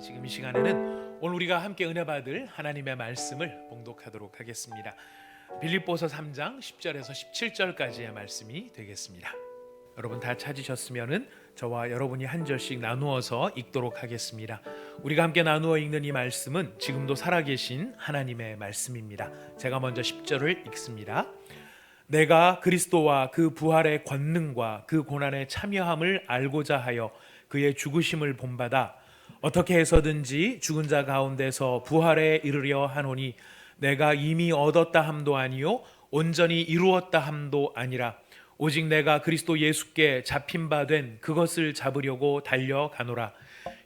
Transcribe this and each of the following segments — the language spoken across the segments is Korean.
지금 이 시간에는 오늘 우리가 함께 은혜 받을 하나님의 말씀을 봉독하도록 하겠습니다. 빌립보서 3장 10절에서 17절까지의 말씀이 되겠습니다. 여러분 다 찾으셨으면은 저와 여러분이 한 절씩 나누어서 읽도록 하겠습니다. 우리가 함께 나누어 읽는 이 말씀은 지금도 살아계신 하나님의 말씀입니다. 제가 먼저 10절을 읽습니다. 내가 그리스도와 그 부활의 권능과 그 고난의 참여함을 알고자 하여 그의 죽으심을 본받아 어떻게 해서든지 죽은 자 가운데서 부활에 이르려 하노니 내가 이미 얻었다 함도 아니요 온전히 이루었다 함도 아니라 오직 내가 그리스도 예수께 잡힌 바 된 그것을 잡으려고 달려가노라.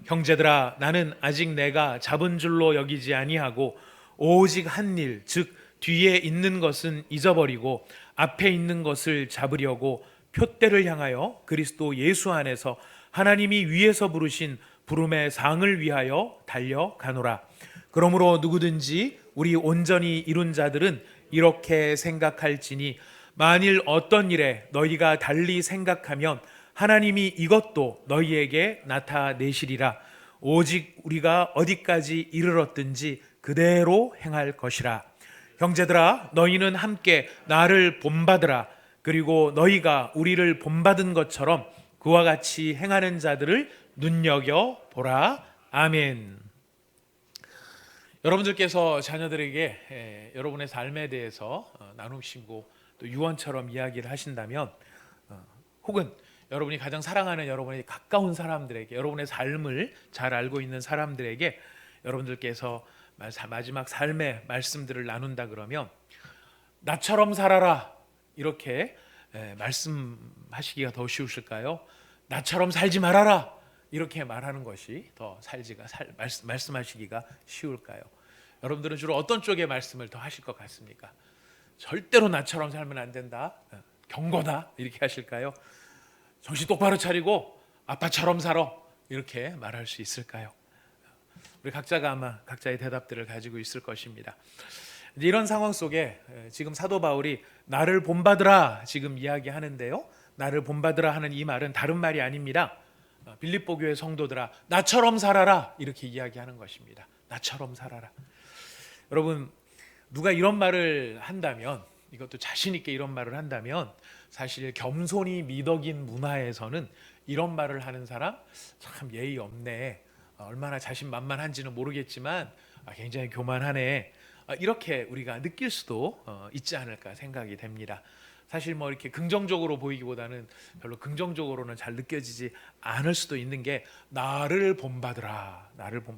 형제들아, 나는 아직 내가 잡은 줄로 여기지 아니하고 오직 한 일, 즉 뒤에 있는 것은 잊어버리고 앞에 있는 것을 잡으려고 표대를 향하여 그리스도 예수 안에서 하나님이 위에서 부르신 부름의 상을 위하여 달려가노라. 그러므로 누구든지 우리 온전히 이룬 자들은 이렇게 생각할지니 만일 어떤 일에 너희가 달리 생각하면 하나님이 이것도 너희에게 나타내시리라. 오직 우리가 어디까지 이르렀든지 그대로 행할 것이라. 형제들아, 너희는 함께 나를 본받으라. 그리고 너희가 우리를 본받은 것처럼 그와 같이 행하는 자들을 눈여겨보라. 아멘. 여러분들께서 자녀들에게 여러분의 삶에 대해서 나누시고 또 유언처럼 이야기를 하신다면, 혹은 여러분이 가장 사랑하는 여러분의 가까운 사람들에게, 여러분의 삶을 잘 알고 있는 사람들에게 여러분들께서 마지막 삶의 말씀들을 나눈다 그러면 나처럼 살아라 이렇게 말씀하시기가 더 쉬우실까요? 나처럼 살지 말아라 이렇게 말하는 것이 더 말씀하시기가 쉬울까요? 여러분들은 주로 어떤 쪽의 말씀을 더 하실 것 같습니까? 절대로 나처럼 살면 안 된다, 경고다 이렇게 하실까요? 정신 똑바로 차리고 아빠처럼 살아 이렇게 말할 수 있을까요? 우리 각자가 아마 각자의 대답들을 가지고 있을 것입니다. 이런 상황 속에 지금 사도 바울이 나를 본받으라 지금 이야기하는데요, 나를 본받으라 하는 이 말은 다른 말이 아닙니다. 빌립보 교회 성도들아, 나처럼 살아라 이렇게 이야기하는 것입니다. 나처럼 살아라. 여러분, 누가 이런 말을 한다면, 이것도 자신 있게 이런 말을 한다면, 사실 겸손이 미덕인 문화에서는 이런 말을 하는 사람 참 예의 없네, 얼마나 자신만만한지는 모르겠지만 굉장히 교만하네, 이렇게 우리가 느낄 수도 있지 않을까 생각이 됩니다. 사실 뭐 이렇게 긍정적으로 보이기보다는 별로 긍정적으로는 잘 느껴지지 않을 수도 있는 게, 나를 본받으라,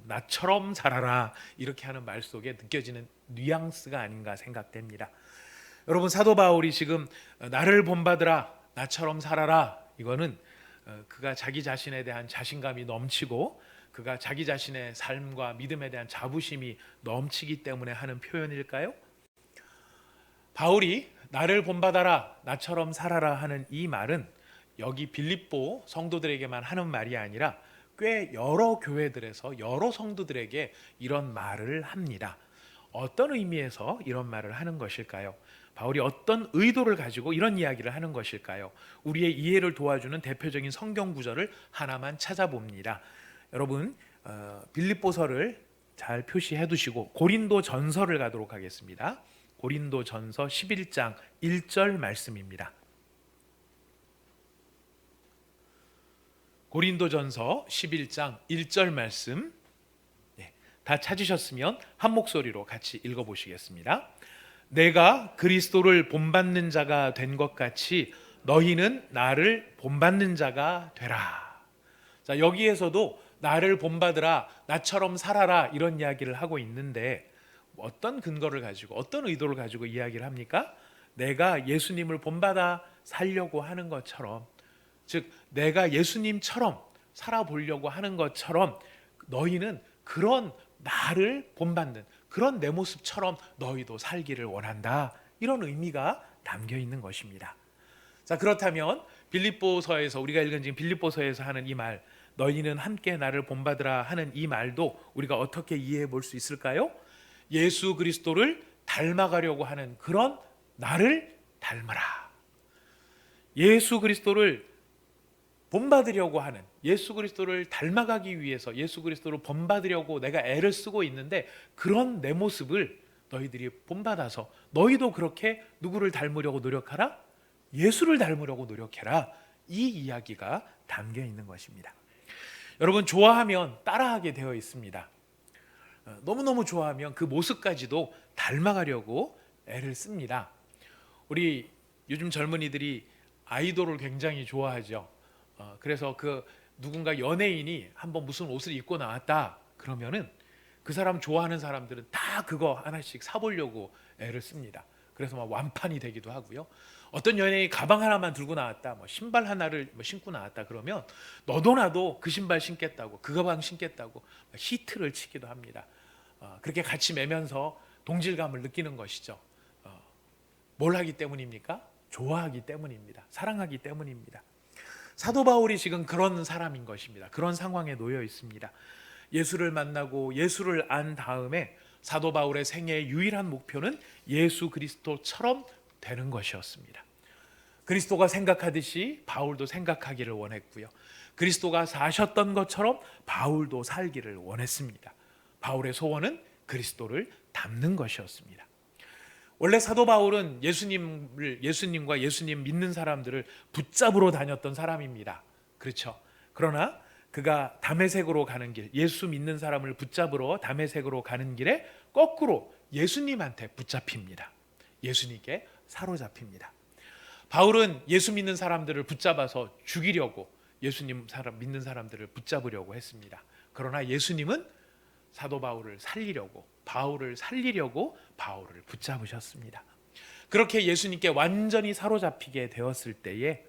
나처럼 살아라 이렇게 하는 말 속에 느껴지는 뉘앙스가 아닌가 생각됩니다. 여러분, 사도 바울이 지금 나를 본받으라, 나처럼 살아라, 이거는 그가 자기 자신에 대한 자신감이 넘치고 그가 자기 자신의 삶과 믿음에 대한 자부심이 넘치기 때문에 하는 표현일까요? 바울이 나를 본받아라, 나처럼 살아라 하는 이 말은 여기 빌립보 성도들에게만 하는 말이 아니라 꽤 여러 교회들에서 여러 성도들에게 이런 말을 합니다. 어떤 의미에서 이런 말을 하는 것일까요? 바울이 어떤 의도를 가지고 이런 이야기를 하는 것일까요? 우리의 이해를 도와주는 대표적인 성경 구절을 하나만 찾아봅니다. 여러분, 빌립보서를 잘 표시해 두시고 고린도 전서를 가도록 하겠습니다. 고린도 전서 11장 1절 말씀입니다. 고린도 전서 11장 1절 말씀, 다 찾으셨으면 한 목소리로 같이 읽어보시겠습니다. 내가 그리스도를 본받는 자가 된 것 같이 너희는 나를 본받는 자가 되라. 자, 여기에서도 나를 본받으라, 나처럼 살아라 이런 이야기를 하고 있는데, 어떤 근거를 가지고 어떤 의도를 가지고 이야기를 합니까? 내가 예수님을 본받아 살려고 하는 것처럼, 즉 내가 예수님처럼 살아보려고 하는 것처럼 너희는 그런 나를 본받는 그런 내 모습처럼 너희도 살기를 원한다, 이런 의미가 담겨 있는 것입니다. 자, 그렇다면 빌립보서에서 우리가 읽은 지금 빌립보서에서 하는 이 말, 너희는 함께 나를 본받으라 하는 이 말도 우리가 어떻게 이해해 볼 수 있을까요? 예수 그리스도를 닮아가려고 하는 그런 나를 닮아라. 예수 그리스도를 본받으려고 하는, 예수 그리스도를 닮아가기 위해서 예수 그리스도를 본받으려고 내가 애를 쓰고 있는데, 그런 내 모습을 너희들이 본받아서 너희도 그렇게 누구를 닮으려고 노력하라? 예수를 닮으려고 노력해라. 이 이야기가 담겨 있는 것입니다. 여러분, 좋아하면 따라하게 되어 있습니다. 너무너무 좋아하면 그 모습까지도 닮아가려고 애를 씁니다. 우리 요즘 젊은이들이 아이돌을 굉장히 좋아하죠. 그래서 그 누군가 연예인이 한번 무슨 옷을 입고 나왔다 그러면은 그 사람 좋아하는 사람들은 다 그거 하나씩 사보려고 애를 씁니다. 그래서 막 완판이 되기도 하고요. 어떤 연예인이 가방 하나만 들고 나왔다, 뭐 신발 하나를 신고 나왔다 그러면 너도 나도 그 신발 신겠다고, 그 가방 신겠다고 히트를 치기도 합니다. 그렇게 같이 매면서 동질감을 느끼는 것이죠. 뭘 하기 때문입니까? 좋아하기 때문입니다. 사랑하기 때문입니다. 사도 바울이 지금 그런 사람인 것입니다. 그런 상황에 놓여 있습니다. 예수를 만나고 예수를 안 다음에 사도 바울의 생애의 유일한 목표는 예수 그리스도처럼 되는 것이었습니다. 그리스도가 생각하듯이 바울도 생각하기를 원했고요. 그리스도가 사셨던 것처럼 바울도 살기를 원했습니다. 바울의 소원은 그리스도를 닮는 것이었습니다. 원래 사도 바울은 예수님과 예수님 믿는 사람들을 붙잡으러 다녔던 사람입니다. 그렇죠? 그러나 그가 다메섹으로 가는 길, 예수 믿는 사람을 붙잡으러 다메섹으로 가는 길에 거꾸로 예수님한테 붙잡힙니다. 예수님께 사로잡힙니다. 바울은 예수 믿는 사람들을 붙잡아서 죽이려고, 예수님 믿는 사람들을 붙잡으려고 했습니다. 그러나 예수님은 사도 바울을 살리려고 바울을 붙잡으셨습니다. 그렇게 예수님께 완전히 사로잡히게 되었을 때에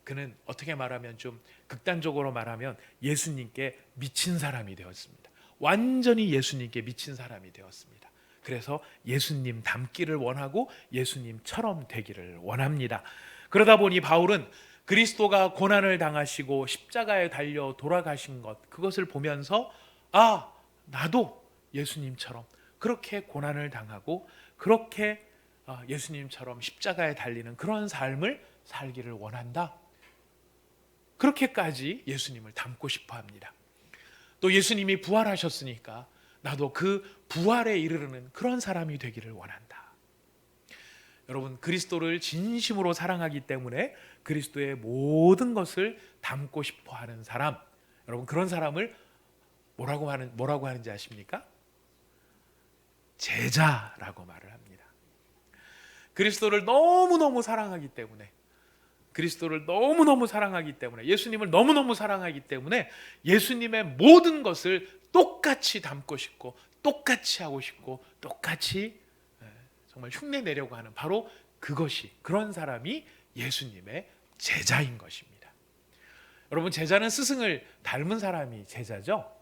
그는 어떻게 말하면, 좀 극단적으로 말하면 예수님께 미친 사람이 되었습니다. 완전히 예수님께 미친 사람이 되었습니다. 그래서 예수님 닮기를 원하고 예수님처럼 되기를 원합니다. 그러다 보니 바울은 그리스도가 고난을 당하시고 십자가에 달려 돌아가신 것, 그것을 보면서 나도 예수님처럼 그렇게 고난을 당하고 그렇게 예수님처럼 십자가에 달리는 그런 삶을 살기를 원한다. 그렇게까지 예수님을 닮고 싶어 합니다. 또 예수님이 부활하셨으니까 나도 그 부활에 이르르는 그런 사람이 되기를 원한다. 여러분, 그리스도를 진심으로 사랑하기 때문에 그리스도의 모든 것을 담고 싶어 하는 사람, 여러분, 그런 사람을 뭐라고 하는지 아십니까? 제자라고 말을 합니다. 그리스도를 너무너무 사랑하기 때문에, 예수님을 너무너무 사랑하기 때문에 예수님의 모든 것을 똑같이 담고 싶고 똑같이 하고 싶고 똑같이 정말 흉내 내려고 하는, 바로 그런 사람이 예수님의 제자인 것입니다. 여러분, 제자는 스승을 닮은 사람이 제자죠.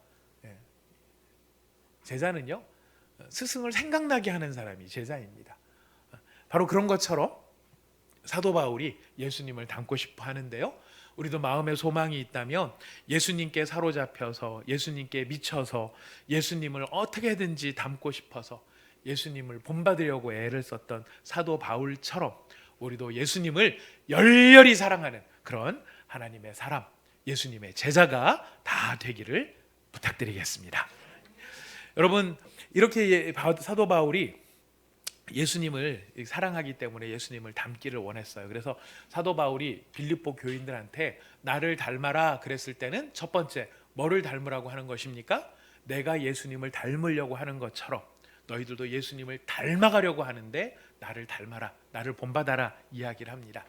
제자는요, 스승을 생각나게 하는 사람이 제자입니다. 바로 그런 것처럼 사도 바울이 예수님을 닮고 싶어 하는데요, 우리도 마음의 소망이 있다면 예수님께 사로잡혀서, 예수님께 미쳐서, 예수님을 어떻게든지 닮고 싶어서 예수님을 본받으려고 애를 썼던 사도 바울처럼 우리도 예수님을 열렬히 사랑하는 그런 하나님의 사람, 예수님의 제자가 다 되기를 부탁드리겠습니다. 여러분, 이렇게 사도 바울이 예수님을 사랑하기 때문에 예수님을 닮기를 원했어요. 그래서 사도 바울이 빌립보 교인들한테 나를 닮아라 그랬을 때는 첫 번째, 뭐를 닮으라고 하는 것입니까? 내가 예수님을 닮으려고 하는 것처럼 너희들도 예수님을 닮아가려고 하는데 나를 닮아라, 나를 본받아라 이야기를 합니다.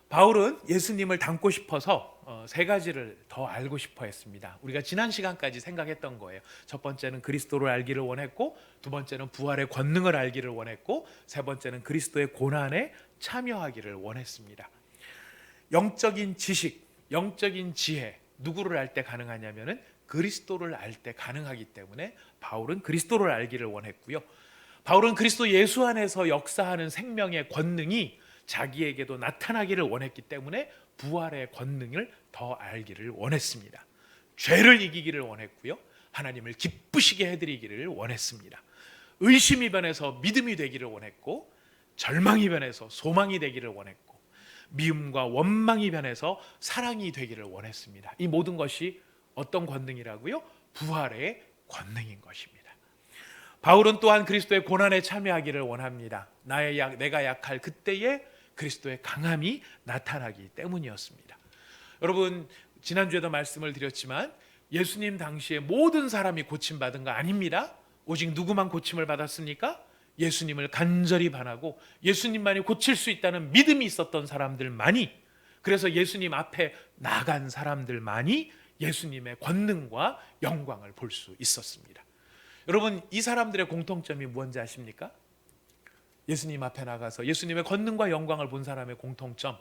바울은 예수님을 닮고 싶어서 세 가지를 더 알고 싶어 했습니다. 우리가 지난 시간까지 생각했던 거예요. 첫 번째는 그리스도를 알기를 원했고, 두 번째는 부활의 권능을 알기를 원했고, 세 번째는 그리스도의 고난에 참여하기를 원했습니다. 영적인 지식, 영적인 지혜, 누구를 알 때 가능하냐면은 그리스도를 알 때 가능하기 때문에 바울은 그리스도를 알기를 원했고요. 바울은 그리스도 예수 안에서 역사하는 생명의 권능이 자기에게도 나타나기를 원했기 때문에 부활의 권능을 더 알기를 원했습니다. 죄를 이기기를 원했고요, 하나님을 기쁘시게 해드리기를 원했습니다. 의심이 변해서 믿음이 되기를 원했고, 절망이 변해서 소망이 되기를 원했고, 미움과 원망이 변해서 사랑이 되기를 원했습니다. 이 모든 것이 어떤 권능이라고요? 부활의 권능인 것입니다. 바울은 또한 그리스도의 고난에 참여하기를 원합니다. 내가 약할 그때에 그리스도의 강함이 나타나기 때문이었습니다. 여러분, 지난주에도 말씀을 드렸지만 예수님 당시에 모든 사람이 고침받은 거 아닙니다. 오직 누구만 고침을 받았습니까? 예수님을 간절히 반하고 예수님만이 고칠 수 있다는 믿음이 있었던 사람들만이, 그래서 예수님 앞에 나간 사람들만이 예수님의 권능과 영광을 볼 수 있었습니다. 여러분, 이 사람들의 공통점이 뭔지 아십니까? 예수님 앞에 나가서 예수님의 권능과 영광을 본 사람의 공통점,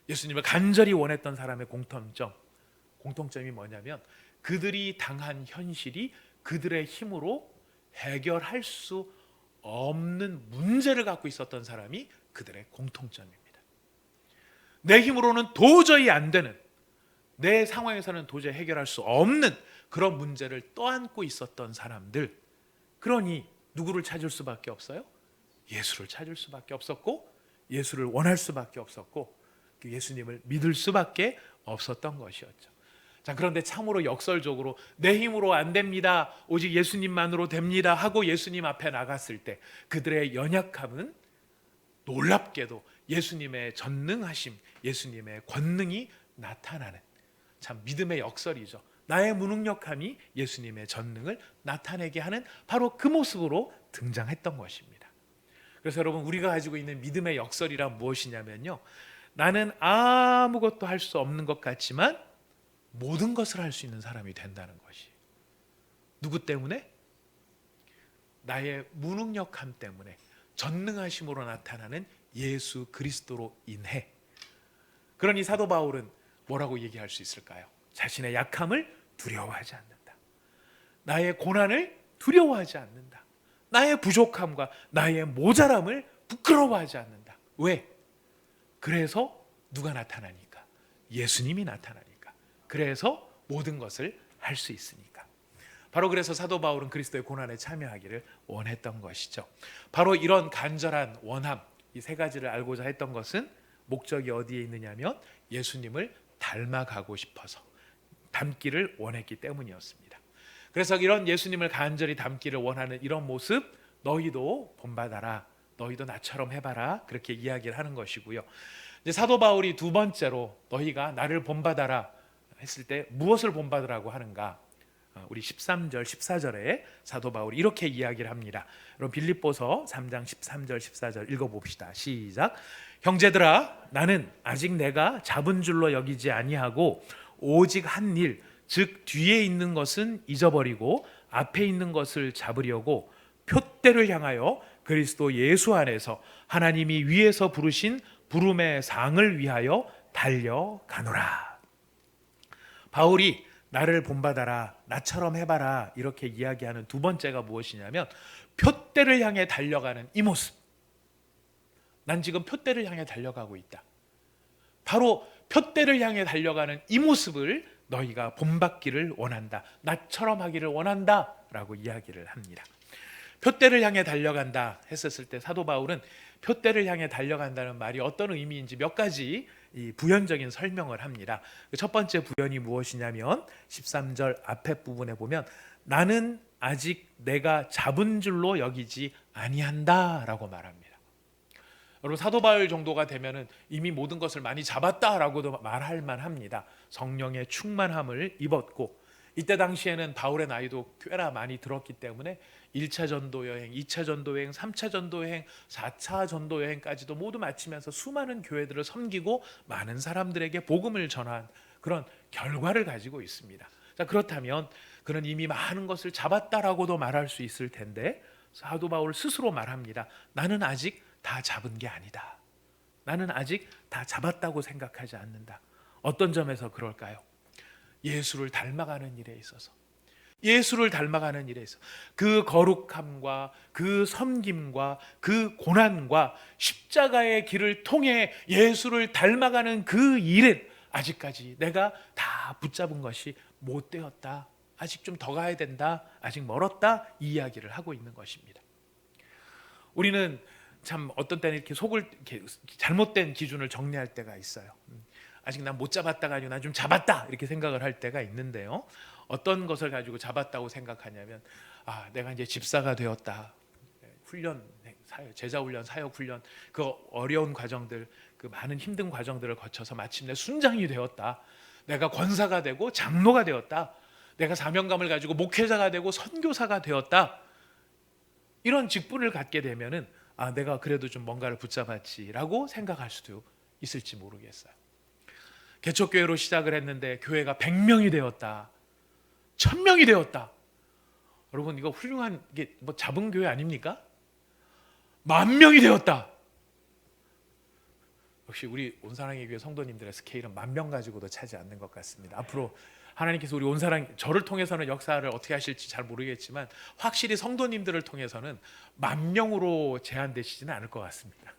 예수님을 간절히 원했던 사람의 공통점이 뭐냐면 그들이 당한 현실이 그들의 힘으로 해결할 수 없는 문제를 갖고 있었던 사람이 그들의 공통점입니다. 내 힘으로는 도저히 안 되는, 내 상황에서는 도저히 해결할 수 없는 그런 문제를 떠안고 있었던 사람들, 그러니 누구를 찾을 수밖에 없어요? 예수를 찾을 수밖에 없었고, 예수를 원할 수밖에 없었고, 예수님을 믿을 수밖에 없었던 것이었죠. 자, 그런데 참으로 역설적으로 내 힘으로 안 됩니다, 오직 예수님만으로 됩니다 하고 예수님 앞에 나갔을 때 그들의 연약함은 놀랍게도 예수님의 전능하심, 예수님의 권능이 나타나는, 참 믿음의 역설이죠. 나의 무능력함이 예수님의 전능을 나타내게 하는 바로 그 모습으로 등장했던 것입니다. 그래서 여러분, 우리가 가지고 있는 믿음의 역설이란 무엇이냐면요, 나는 아무것도 할 수 없는 것 같지만 모든 것을 할 수 있는 사람이 된다는 것이. 누구 때문에? 나의 무능력함 때문에, 전능하심으로 나타나는 예수 그리스도로 인해. 그러니 사도 바울은 뭐라고 얘기할 수 있을까요? 자신의 약함을 두려워하지 않는다. 나의 고난을 두려워하지 않는다. 나의 부족함과 나의 모자람을 부끄러워하지 않는다. 왜? 그래서 누가 나타나니까? 예수님이 나타나니까. 그래서 모든 것을 할 수 있으니까. 바로 그래서 사도 바울은 그리스도의 고난에 참여하기를 원했던 것이죠. 바로 이런 간절한 원함, 이 세 가지를 알고자 했던 것은 목적이 어디에 있느냐면 예수님을 닮아가고 싶어서 닮기를 원했기 때문이었습니다. 그래서 이런 예수님을 간절히 닮기를 원하는 이런 모습, 너희도 본받아라, 너희도 나처럼 해봐라, 그렇게 이야기를 하는 것이고요. 이제 사도 바울이 두 번째로 너희가 나를 본받아라 했을 때 무엇을 본받으라고 하는가? 우리 13절 14절에 사도 바울이 이렇게 이야기를 합니다. 여러분, 빌립보서 3장 13절 14절 읽어봅시다. 시작. 형제들아, 나는 아직 내가 잡은 줄로 여기지 아니하고 오직 한 일, 즉 뒤에 있는 것은 잊어버리고 앞에 있는 것을 잡으려고 표대를 향하여 그리스도 예수 안에서 하나님이 위에서 부르신 부름의 상을 위하여 달려가노라. 바울이 나를 본받아라, 나처럼 해봐라 이렇게 이야기하는 두 번째가 무엇이냐면 표대를 향해 달려가는 이 모습. 난 지금 표대를 향해 달려가고 있다. 바로 표대를 향해 달려가는 이 모습을 너희가 본받기를 원한다, 나처럼 하기를 원한다 라고 이야기를 합니다. 표대를 향해 달려간다 했었을 때 사도 바울은 표대를 향해 달려간다는 말이 어떤 의미인지 몇 가지 이 부연적인 설명을 합니다. 첫 번째 부연이 무엇이냐면 13절 앞에 부분에 보면 나는 아직 내가 잡은 줄로 여기지 아니한다 라고 말합니다. 여러분, 사도 바울 정도가 되면은 이미 모든 것을 많이 잡았다라고도 말할 만합니다. 성령의 충만함을 입었고, 이때 당시에는 바울의 나이도 꽤나 많이 들었기 때문에 1차 전도 여행, 2차 전도 여행, 3차 전도 여행, 4차 전도 여행까지도 모두 마치면서 수많은 교회들을 섬기고 많은 사람들에게 복음을 전한 그런 결과를 가지고 있습니다. 자, 그렇다면 그는 이미 많은 것을 잡았다라고도 말할 수 있을 텐데 사도 바울 스스로 말합니다. 나는 아직 다 잡은 게 아니다. 나는 아직 다 잡았다고 생각하지 않는다. 어떤 점에서 그럴까요? 예수를 닮아가는 일에 있어서, 예수를 닮아가는 일에 있어서 그 거룩함과 그 섬김과 그 고난과 십자가의 길을 통해 예수를 닮아가는 그 일은 아직까지 내가 다 붙잡은 것이 못 되었다, 아직 좀 더 가야 된다, 아직 멀었다, 이 이야기를 하고 있는 것입니다. 우리는 참 어떤 때는 이렇게 속을 이렇게 잘못된 기준을 정리할 때가 있어요. 아직 난 못 잡았다가 아니고 난 좀 잡았다 이렇게 생각을 할 때가 있는데요. 어떤 것을 가지고 잡았다고 생각하냐면 내가 이제 집사가 되었다. 훈련, 제자 훈련, 사역 훈련, 그 어려운 과정들, 그 많은 힘든 과정들을 거쳐서 마침내 순장이 되었다. 내가 권사가 되고 장로가 되었다. 내가 사명감을 가지고 목회자가 되고 선교사가 되었다. 이런 직분을 갖게 되면은 내가 그래도 좀 뭔가를 붙잡았지라고 생각할 수도 있을지 모르겠어요. 개척교회로 시작을 했는데 교회가 100명이 되었다. 1000명이 되었다. 여러분 이거 훌륭한 이게 뭐 잡은 교회 아닙니까? 10,000명이 되었다. 역시 우리 온사랑의 교회 성도님들의 스케일은 10,000명 가지고도 차지 않는 것 같습니다. 앞으로 하나님께서 우리 온사랑 저를 통해서는 역사를 어떻게 하실지 잘 모르겠지만 확실히 성도님들을 통해서는 10,000명으로 제한되시지는 않을 것 같습니다.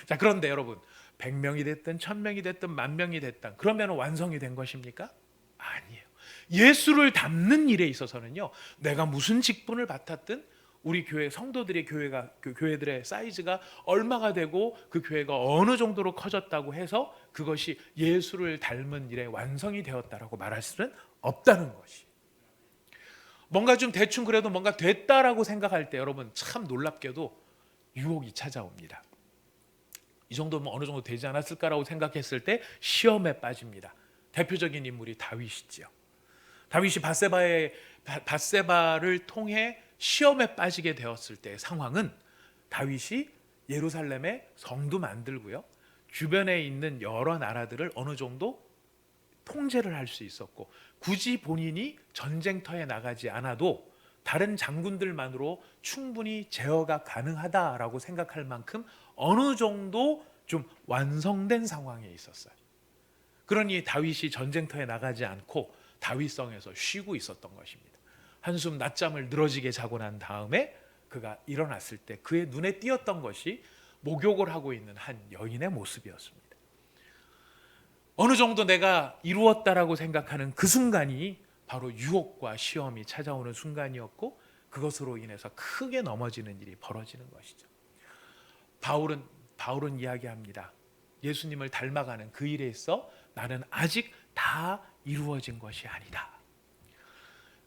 자, 그런데 여러분 100명이 됐든 1000명이 됐든 10,000명이 됐든 그러면 완성이 된 것입니까? 아니에요. 예수를 담는 일에 있어서는요, 내가 무슨 직분을 맡았든 우리 교회 성도들의 교회들의 사이즈가 얼마가 되고 그 교회가 어느 정도로 커졌다고 해서 그것이 예수를 닮은 일에 완성이 되었다라고 말할 수는 없다는 것이. 뭔가 좀 대충 그래도 뭔가 됐다라고 생각할 때 여러분 참 놀랍게도 유혹이 찾아옵니다. 이 정도면 어느 정도 되지 않았을까라고 생각했을 때 시험에 빠집니다. 대표적인 인물이 다윗이지요. 다윗이 밧세바를 통해 시험에 빠지게 되었을 때의 상황은 다윗이 예루살렘에 성도 만들고요, 주변에 있는 여러 나라들을 어느 정도 통제를 할 수 있었고, 굳이 본인이 전쟁터에 나가지 않아도 다른 장군들만으로 충분히 제어가 가능하다라고 생각할 만큼 어느 정도 좀 완성된 상황에 있었어요. 그러니 다윗이 전쟁터에 나가지 않고 다윗성에서 쉬고 있었던 것입니다. 한숨 낮잠을 늘어지게 자고 난 다음에 그가 일어났을 때 그의 눈에 띄었던 것이 목욕을 하고 있는 한 여인의 모습이었습니다. 어느 정도 내가 이루었다라고 생각하는 그 순간이 바로 유혹과 시험이 찾아오는 순간이었고, 그것으로 인해서 크게 넘어지는 일이 벌어지는 것이죠. 바울은 이야기합니다. 예수님을 닮아가는 그 일에 있어 나는 아직 다 이루어진 것이 아니다.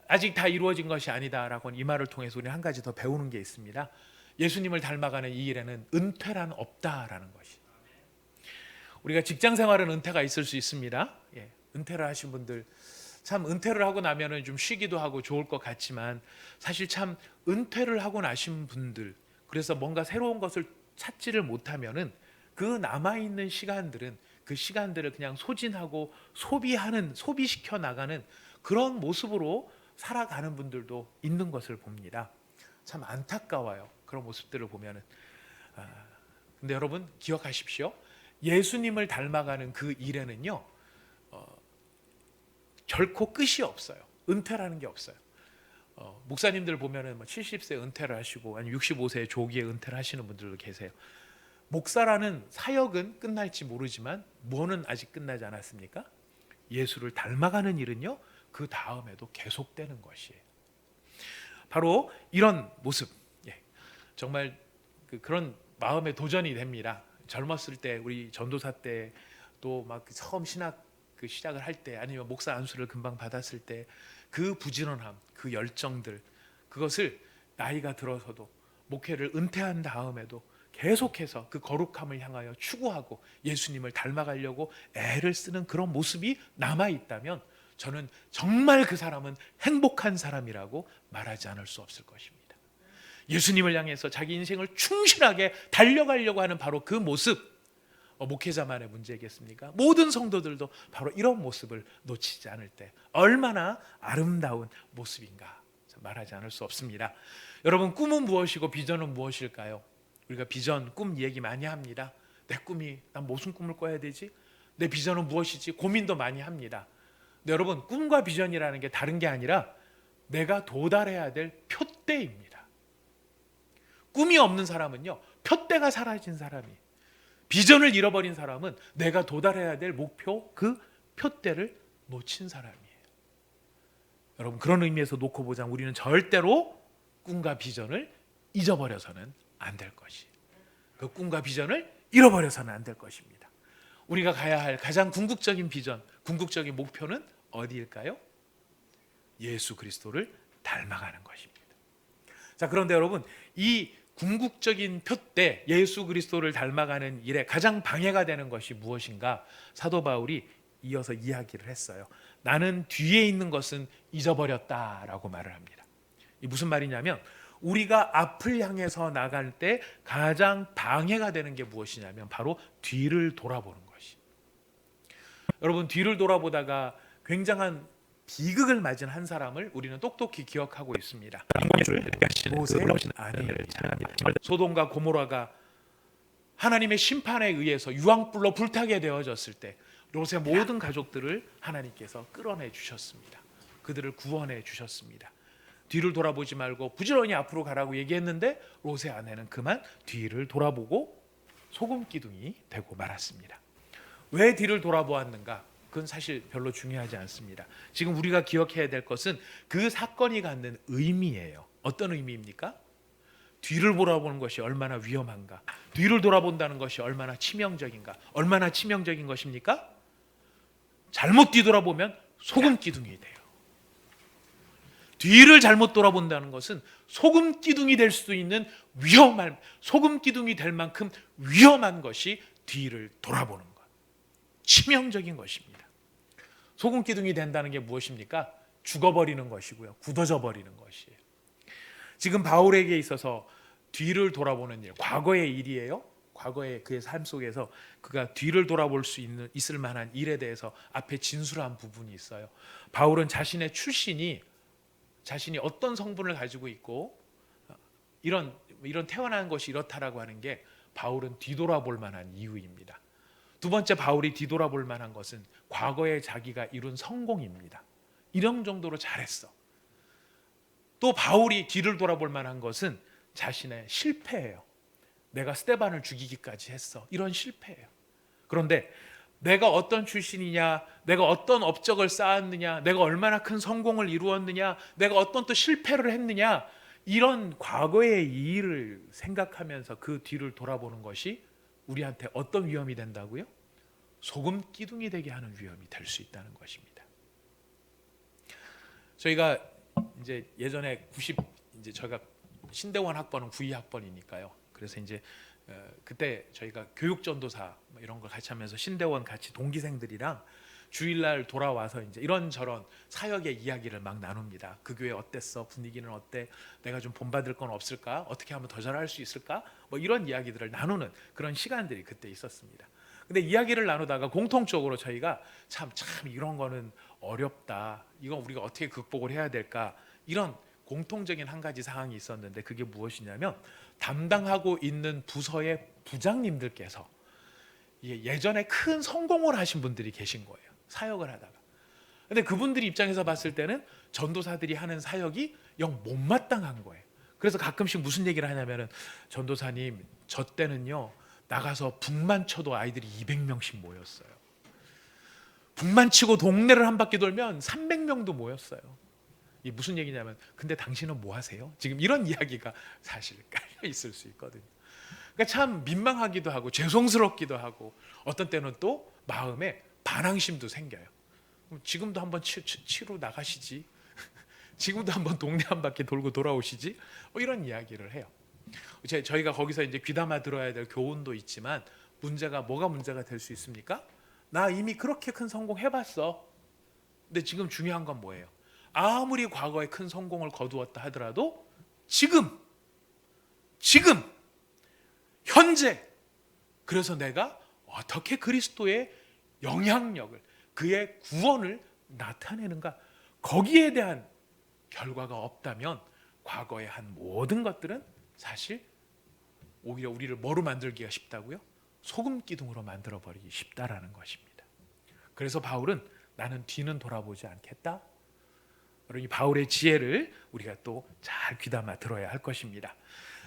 아직 다 이루어진 것이 아니다라고 이 말을 통해서 우리는 한 가지 더 배우는 게 있습니다. 예수님을 닮아가는 이 일에는 은퇴란 없다라는 것이. 우리가 직장 생활은 은퇴가 있을 수 있습니다. 은퇴를 하신 분들 참 은퇴를 하고 나면은 좀 쉬기도 하고 좋을 것 같지만, 사실 참 은퇴를 하고 나신 분들, 그래서 뭔가 새로운 것을 찾지를 못하면은 그 남아있는 시간들은 그 시간들을 그냥 소진하고 소비시켜 나가는 그런 모습으로 살아가는 분들도 있는 것을 봅니다. 참 안타까워요. 그런 모습들을 보면은. 근데 여러분 기억하십시오. 예수님을 닮아가는 그 일에는요, 결코 끝이 없어요. 은퇴라는 게 없어요. 목사님들 보면은 70세 은퇴를 하시고 아니 65세에 조기에 은퇴를 하시는 분들도 계세요. 목사라는 사역은 끝날지 모르지만 뭐는 아직 끝나지 않았습니까? 예수를 닮아가는 일은요, 그 다음에도 계속되는 것이에요. 바로 이런 모습, 정말 그런 마음에 도전이 됩니다. 젊었을 때 우리 전도사 때 또 막 처음 신학 시작을 할 때, 아니면 목사 안수를 금방 받았을 때 그 부지런함, 그 열정들, 그것을 나이가 들어서도 목회를 은퇴한 다음에도 계속해서 그 거룩함을 향하여 추구하고 예수님을 닮아가려고 애를 쓰는 그런 모습이 남아있다면 저는 정말 그 사람은 행복한 사람이라고 말하지 않을 수 없을 것입니다. 예수님을 향해서 자기 인생을 충실하게 달려가려고 하는 바로 그 모습, 목회자만의 문제겠습니까? 모든 성도들도 바로 이런 모습을 놓치지 않을 때 얼마나 아름다운 모습인가 말하지 않을 수 없습니다. 여러분, 꿈은 무엇이고 비전은 무엇일까요? 우리가 비전, 꿈 얘기 많이 합니다. 내 꿈이, 난 무슨 꿈을 꿔야 되지? 내 비전은 무엇이지? 고민도 많이 합니다. 근데 여러분, 꿈과 비전이라는 게 다른 게 아니라 내가 도달해야 될 표대입니다. 꿈이 없는 사람은요, 표대가 사라진 사람이에요. 비전을 잃어버린 사람은 내가 도달해야 될 목표, 그 표대를 놓친 사람이에요. 여러분, 그런 의미에서 놓고 보자면 우리는 절대로 꿈과 비전을 잊어버려서는 안 될 것이. 그 꿈과 비전을 잃어버려서는 안 될 것입니다. 우리가 가야 할 가장 궁극적인 비전, 궁극적인 목표는 어디일까요? 예수 그리스도를 닮아가는 것입니다. 자, 그런데 여러분, 이 궁극적인 표대 예수 그리스도를 닮아가는 일에 가장 방해가 되는 것이 무엇인가? 사도 바울이 이어서 이야기를 했어요. 나는 뒤에 있는 것은 잊어버렸다라고 말을 합니다. 이 무슨 말이냐면 우리가 앞을 향해서 나갈 때 가장 방해가 되는 게 무엇이냐면 바로 뒤를 돌아보는 것이. 여러분, 뒤를 돌아보다가 굉장한 비극을 맞은 한 사람을 우리는 똑똑히 기억하고 있습니다. 모세 아내입니다. 소돔과 고모라가 하나님의 심판에 의해서 유황불로 불타게 되어졌을 때 롯의 모든 가족들을 하나님께서 끌어내 주셨습니다. 그들을 구원해 주셨습니다. 뒤를 돌아보지 말고 부지런히 앞으로 가라고 얘기했는데 롯의 아내는 그만 뒤를 돌아보고 소금 기둥이 되고 말았습니다. 왜 뒤를 돌아보았는가? 그건 사실 별로 중요하지 않습니다. 지금 우리가 기억해야 될 것은 그 사건이 갖는 의미예요. 어떤 의미입니까? 뒤를 돌아보는 것이 얼마나 위험한가? 뒤를 돌아본다는 것이 얼마나 치명적인가? 얼마나 치명적인 것입니까? 잘못 뒤돌아보면 소금 기둥이 돼요. 뒤를 잘못 돌아본다는 것은 소금 기둥이 될 수도 있는 위험한, 소금 기둥이 될 만큼 위험한 것이 뒤를 돌아보는 것. 치명적인 것입니다. 소금 기둥이 된다는 게 무엇입니까? 죽어버리는 것이고요. 굳어져 버리는 것이에요. 지금 바울에게 있어서 뒤를 돌아보는 일, 과거의 일이에요. 과거의 그의 삶 속에서 그가 뒤를 돌아볼 수 있을 만한 일에 대해서 앞에 진술한 부분이 있어요. 바울은 자신의 출신이 자신이 어떤 성분을 가지고 있고 이런 태어난 것이 이렇다라고 하는 게 바울은 뒤돌아볼 만한 이유입니다. 두 번째, 바울이 뒤돌아볼 만한 것은 과거에 자기가 이룬 성공입니다. 이런 정도로 잘했어. 또 바울이 뒤를 돌아볼 만한 것은 자신의 실패예요. 내가 스데반을 죽이기까지 했어. 이런 실패예요. 그런데 내가 어떤 출신이냐, 내가 어떤 업적을 쌓았느냐, 내가 얼마나 큰 성공을 이루었느냐, 내가 어떤 또 실패를 했느냐, 이런 과거의 일을 생각하면서 그 뒤를 돌아보는 것이 우리한테 어떤 위험이 된다고요? 소금 기둥이 되게 하는 위험이 될 수 있다는 것입니다. 저희가 이제 예전에 이제 저희가 신대원 학번은 92학번이니까요. 그래서 이제 그때 저희가 교육전도사 이런 걸 같이 하면서 신대원 같이 동기생들이랑 주일날 돌아와서 이제 이런저런 사역의 이야기를 막 나눕니다. 그 교회 어땠어? 분위기는 어때? 내가 좀 본받을 건 없을까? 어떻게 하면 더 잘할 수 있을까? 뭐 이런 이야기들을 나누는 그런 시간들이 그때 있었습니다. 근데 이야기를 나누다가 공통적으로 저희가 참 이런 거는 어렵다. 이건 우리가 어떻게 극복을 해야 될까? 이런 공통적인 한 가지 사항이 있었는데 그게 무엇이냐면 담당하고 있는 부서의 부장님들께서 예전에 큰 성공을 하신 분들이 계신 거예요. 사역을 하다가. 근데 그분들이 입장에서 봤을 때는 전도사들이 하는 사역이 영 못마땅한 거예요. 그래서 가끔씩 무슨 얘기를 하냐면은 전도사님, 저 때는요 나가서 북만 쳐도 아이들이 200명씩 모였어요. 북만 치고 동네를 한 바퀴 돌면 300명도 모였어요. 이 무슨 얘기냐면 근데 당신은 뭐 하세요? 지금 이런 이야기가 사실 깔려 있을 수 있거든요. 그러니까 참 민망하기도 하고 죄송스럽기도 하고 어떤 때는 또 마음에 반항심도 생겨요. 지금도 한번 치러 나가시지. 지금도 한번 동네 한 바퀴 돌고 돌아오시지. 이런 이야기를 해요. 저희가 거기서 이제 귀담아 들어야 될 교훈도 있지만 뭐가 문제가 될 수 있습니까? 나 이미 그렇게 큰 성공 해봤어. 근데 지금 중요한 건 뭐예요? 아무리 과거에 큰 성공을 거두었다 하더라도 지금 현재 그래서 내가 어떻게 그리스도의 영향력을 그의 구원을 나타내는가 거기에 대한 결과가 없다면 과거에 한 모든 것들은 사실 오히려 우리를 뭐로 만들기가 쉽다고요? 소금 기둥으로 만들어버리기 쉽다라는 것입니다. 그래서 바울은 나는 뒤는 돌아보지 않겠다. 여러분 이 바울의 지혜를 우리가 또 잘 귀담아 들어야 할 것입니다.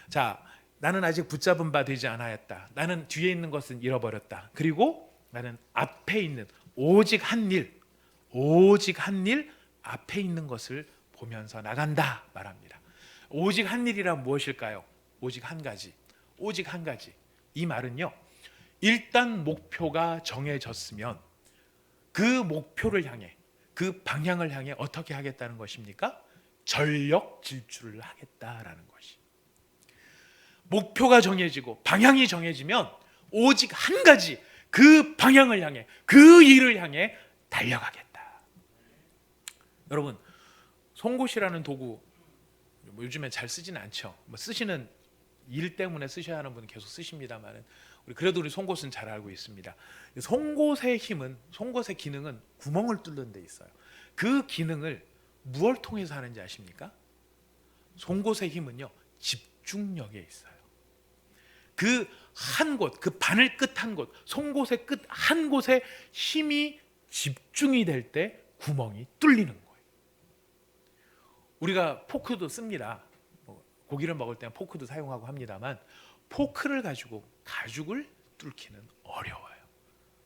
자, 나는 아직 붙잡은 바 되지 않았다. 나는 뒤에 있는 것은 잃어버렸다. 그리고 나는 앞에 있는 오직 한 일 앞에 있는 것을 보면서 나간다 말합니다. 오직 한 일이란 무엇일까요? 오직 한 가지. 이 말은요, 일단 목표가 정해졌으면 그 목표를 향해, 그 방향을 향해 어떻게 하겠다는 것입니까? 전력 질주를 하겠다라는 것이. 목표가 정해지고 방향이 정해지면 오직 한 가지, 그 방향을 향해, 그 일을 향해 달려가겠다. 여러분, 송곳이라는 도구 뭐 요즘에 잘 쓰지는 않죠. 뭐 쓰시는 일 때문에 쓰셔야 하는 분은 계속 쓰십니다만은 그래도 우리 송곳은 잘 알고 있습니다. 송곳의 힘은, 송곳의 기능은 구멍을 뚫는 데 있어요. 그 기능을 무엇을 통해서 하는지 아십니까? 송곳의 힘은요, 집중력에 있어요. 그 한 곳, 그 바늘 끝 한 곳, 송곳의 끝 한 곳에 힘이 집중이 될 때 구멍이 뚫리는 거예요. 우리가 포크도 씁니다. 고기를 먹을 때는 포크도 사용하고 합니다만 포크를 가지고 가죽을 뚫기는 어려워요.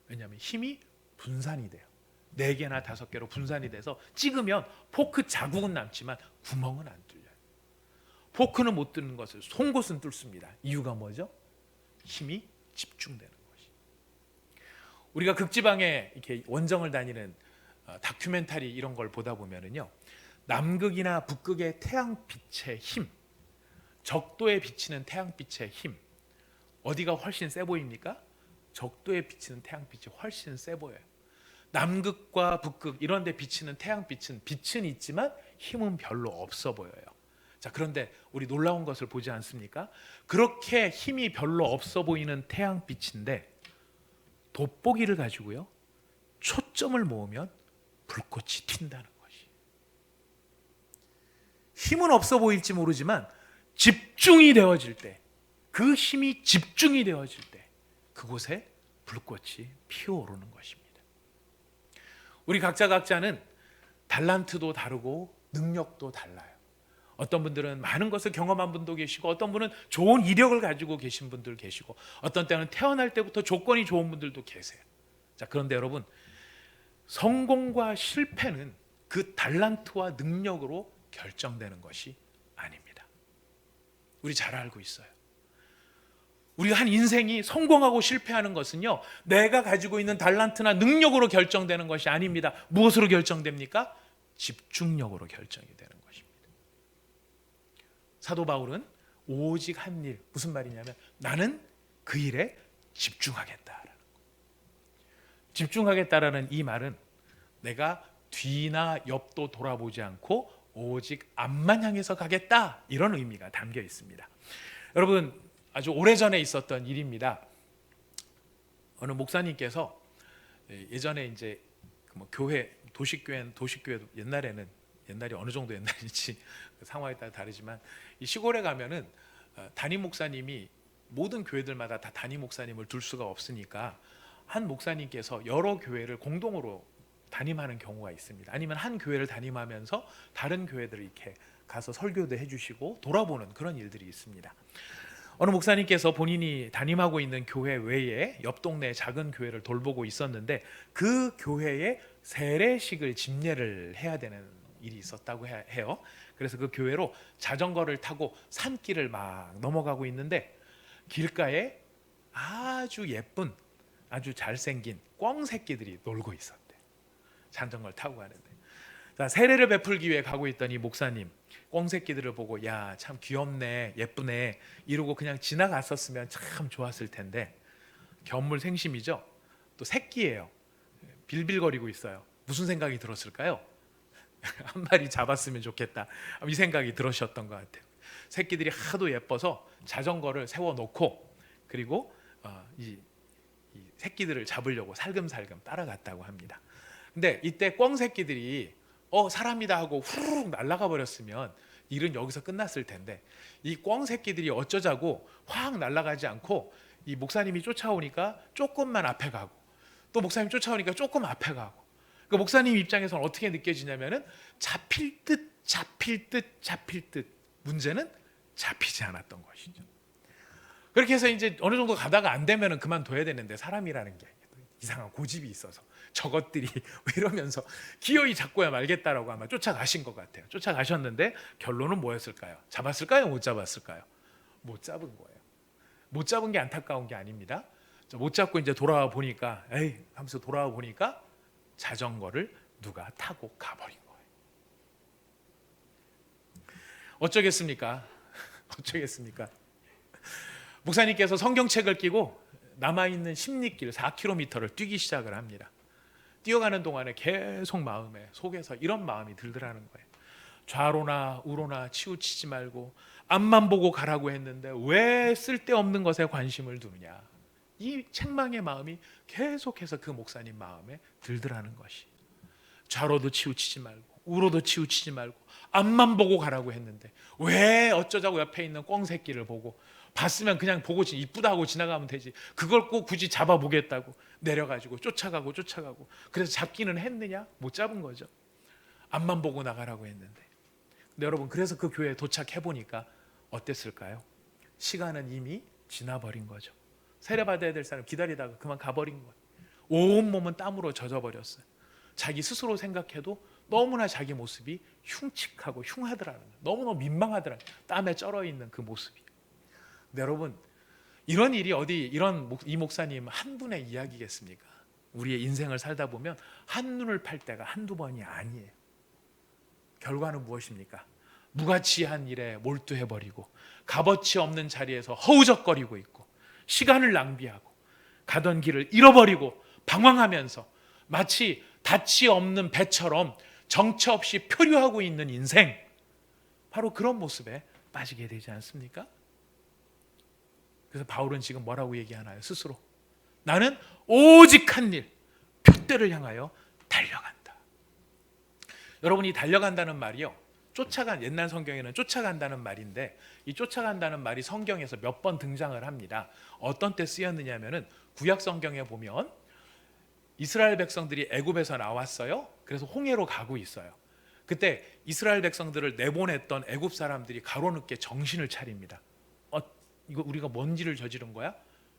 왜냐하면 힘이 분산이 돼요. 4개나 5개로 분산이 돼서 찍으면 포크 자국은 남지만 구멍은 안 뚫려요. 포크는 못 뚫는 것을 송곳은 뚫습니다. 이유가 뭐죠? 힘이 집중되는 것이. 우리가 극지방에 이렇게 원정을 다니는 다큐멘터리 이런 걸 보다 보면은요, 남극이나 북극의 태양빛의 힘, 적도에 비치는 태양빛의 힘, 어디가 훨씬 세 보입니까? 적도에 비치는 태양빛이 훨씬 세 보여요. 남극과 북극 이런 데 비치는 태양빛은 빛은 있지만 힘은 별로 없어 보여요. 자, 그런데 우리 놀라운 것을 보지 않습니까? 그렇게 힘이 별로 없어 보이는 태양빛인데 돋보기를 가지고요, 초점을 모으면 불꽃이 튄다는 것이. 힘은 없어 보일지 모르지만 집중이 되어질 때, 그 힘이 집중이 되어질 때 그곳에 불꽃이 피어오르는 것입니다. 우리 각자는 달란트도 다르고 능력도 달라요. 어떤 분들은 많은 것을 경험한 분도 계시고, 어떤 분은 좋은 이력을 가지고 계신 분들 계시고, 어떤 때는 태어날 때부터 조건이 좋은 분들도 계세요. 자, 그런데 여러분, 성공과 실패는 그 달란트와 능력으로 결정되는 것이 아닙니다. 우리 잘 알고 있어요. 우리가 한 인생이 성공하고 실패하는 것은요, 내가 가지고 있는 달란트나 능력으로 결정되는 것이 아닙니다. 무엇으로 결정됩니까? 집중력으로 결정이 되는 것입니다. 사도 바울은 오직 한 일, 무슨 말이냐면 나는 그 일에 집중하겠다라는 거. 집중하겠다라는 이 말은 내가 뒤나 옆도 돌아보지 않고 오직 앞만 향해서 가겠다, 이런 의미가 담겨 있습니다. 여러분, 아주 오래전에 있었던 일입니다. 어느 목사님께서 예전에 이제 뭐 교회, 도시교회도 옛날이 어느 정도 옛날인지 상황에 따라 다르지만 이 시골에 가면은 담임 목사님이 모든 교회들마다 다 담임 목사님을 둘 수가 없으니까 한 목사님께서 여러 교회를 공동으로 담임하는 경우가 있습니다. 아니면 한 교회를 담임하면서 다른 교회들을 이렇게 가서 설교도 해주시고 돌아보는 그런 일들이 있습니다. 어느 목사님께서 본인이 담임하고 있는 교회 외에 옆 동네 작은 교회를 돌보고 있었는데 그 교회에 세례식을 집례를 해야 되는 일이 있었다고 해요. 그래서 그 교회로 자전거를 타고 산길을 막 넘어가고 있는데 길가에 아주 예쁜, 아주 잘생긴 꿩 새끼들이 놀고 있었대. 자전거를 타고 가는데, 자, 세례를 베풀기 위해 가고 있던 이 목사님, 꿩 새끼들을 보고 야, 참 귀엽네, 예쁘네 이러고 그냥 지나갔었으면 참 좋았을 텐데, 견물생심이죠. 또 새끼예요. 빌빌거리고 있어요. 무슨 생각이 들었을까요? 한 마리 잡았으면 좋겠다, 이 생각이 들으셨던 것 같아요. 새끼들이 하도 예뻐서 자전거를 세워놓고 그리고 이 새끼들을 잡으려고 살금살금 따라갔다고 합니다. 근데 이때 꿩 새끼들이 사람이다 하고 후루룩 날아가 버렸으면 일은 여기서 끝났을 텐데, 이 꿩 새끼들이 어쩌자고 확 날아가지 않고 이 목사님이 쫓아오니까 조금만 앞에 가고, 또 목사님 쫓아오니까 조금 앞에 가고, 그 목사님 입장에서는 어떻게 느껴지냐면은 잡힐 듯 문제는 잡히지 않았던 것이죠. 그렇게 해서 이제 어느 정도 가다가 안 되면은 그만둬야 되는데, 사람이라는 게 이상한 고집이 있어서 저것들이 왜 이러면서 기어이 잡고야 말겠다라고 아마 쫓아가신 것 같아요. 쫓아가셨는데 결론은 뭐였을까요? 잡았을까요? 못 잡았을까요? 못 잡은 거예요. 못 잡은 게 안타까운 게 아닙니다. 못 잡고 이제 돌아와 보니까 에이 하면서 돌아와 보니까 자전거를 누가 타고 가버린 거예요. 어쩌겠습니까? 어쩌겠습니까? 목사님께서 성경책을 끼고 남아있는 십리길 4km를 뛰기 시작을 합니다. 뛰어가는 동안에 계속 마음에 속에서 이런 마음이 들더라는 거예요. 좌로나 우로나 치우치지 말고 앞만 보고 가라고 했는데 왜 쓸데없는 것에 관심을 두느냐. 이 책망의 마음이 계속해서 그 목사님 마음에 들더라는 것이. 좌로도 치우치지 말고 우로도 치우치지 말고 앞만 보고 가라고 했는데 왜 어쩌자고 옆에 있는 꿩새끼를 보고 봤으면 그냥 보고 이쁘다 하고 지나가면 되지. 그걸 꼭 굳이 잡아보겠다고 내려가지고 쫓아가고 그래서 잡기는 했느냐? 못 잡은 거죠. 앞만 보고 나가라고 했는데. 근데 여러분 그래서 그 교회에 도착해보니까 어땠을까요? 시간은 이미 지나버린 거죠. 세례받아야 될 사람 기다리다가 그만 가버린 거예요. 온몸은 땀으로 젖어버렸어요. 자기 스스로 생각해도 너무나 자기 모습이 흉측하고 흉하더라는 거예요. 너무너무 민망하더라는 거예요. 땀에 쩔어있는 그 모습이. 근데 여러분 이런 일이 어디 이 목사님 한 분의 이야기겠습니까? 우리의 인생을 살다 보면 한눈을 팔 때가 한두 번이 아니에요. 결과는 무엇입니까? 무가치한 일에 몰두해버리고 값어치 없는 자리에서 허우적거리고 있고 시간을 낭비하고 가던 길을 잃어버리고 방황하면서 마치 닻이 없는 배처럼 정처 없이 표류하고 있는 인생, 바로 그런 모습에 빠지게 되지 않습니까? 그래서 바울은 지금 뭐라고 얘기하나요? 스스로 나는 오직 한 일, 표대를 향하여 달려간다. 여러분이 달려간다는 말이요, 옛날 성경에는 쫓아간다는 말인데 이 쫓아간다는 말이 성경에서 몇 번 등장을 합니다. 어떤 때 쓰였느냐면은 구약 성경에 보면 이스라엘 백성들이 애굽에서 나왔어요. 그래서 홍해로 가고 있어요. 그때 이스라엘 백성들을 내보냈던 애굽 사람들이 가로늦게 정신을 차립니다. 이거 우리가 뭔 일을 저지른 거야?